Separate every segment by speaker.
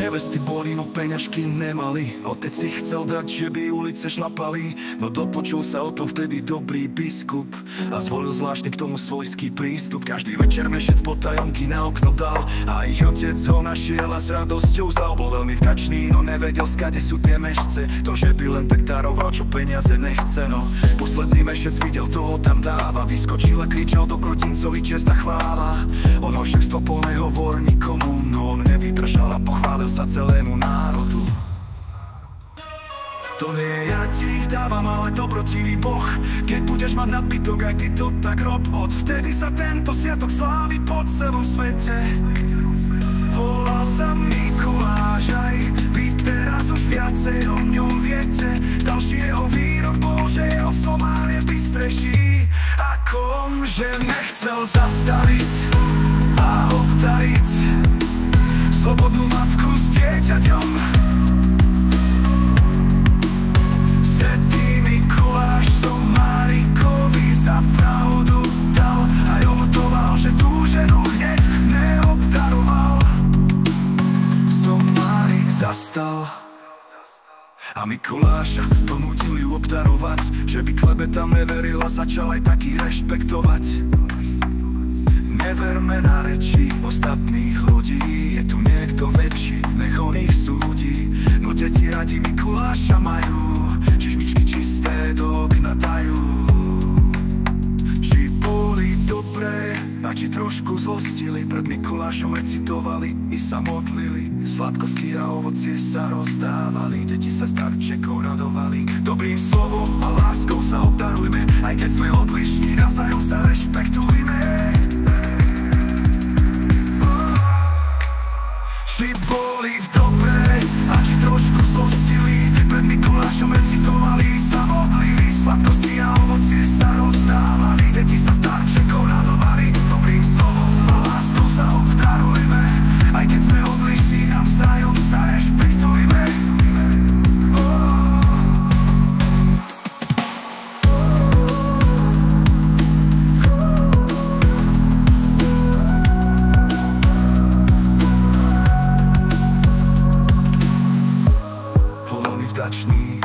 Speaker 1: Nevesty boli, no peňažky nemali. Otec si chcel dať, že by ulice šlapali, no dopočul sa o tom vtedy dobrý biskup a zvolil zvláštny k tomu svojský prístup. Každý večer mešec potajomky na okno dal a ich otec ho našiel a s radosťou vzal. Bol veľmi vďačný, no nevedel skade sú tie mešce. To, že by len tak daroval, čo peniaze nechce, no. Posledný mešec videl, toho tam dáva, vyskočil a kričal dobrotincovi čest a chvála. On ho však stopol, nehovor nikomu, no on nevydržal a pochválil sa celému národu. To nie ja ti ich dávam, ale dobrotivý Boh. Keď budeš mať nadbytok, aj ty to tak rob. Odvtedy sa tento sviatok slávi po celom svete. Volal sa Mikuláš, aj vy teraz už viacej o ňom viete. Další jeho výrok bol, že jeho somár je bystrejší ako on, že nechcel zastaviť a obdariť slobodnú matku s dieťaťom. Svätý Mikuláš somárikovi za pravdu dal a omotoval, že tú ženu hneď neobdaroval. Somárik zastal a Mikuláša donútil ju obdarovať, že by klebeta neveril a začal aj taký rešpektovať. Neverme na reči ostatných ľudí, je tu niekto väčší, nech on ich súdi. No deti radi Mikuláša majú, čižmičky čisté do okna dajú. Či boli dobré, a či trošku zlostili, pred Mikulášom recitovali i sa modlili. Sladkosti a ovocie sa rozdávali, deti sa starčekov radovali. Dobrým slovom a láskou sa obdarujme, aj keď sme odlišní, navzájom sa rešpektujme. Či boli v dobre, a či trošku zlostili, pred Mikulášom recitovali, sa modlili. Sladkosti a ovocie sa rozdávali, deti sa s darčekov radovali. Dobrým slovom a láskou sa obdarujme, aj keď sme odlišní, navzájom sa rešpektujme. Vdačný,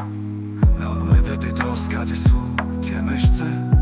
Speaker 1: no nevedel, skade sú tie mešce.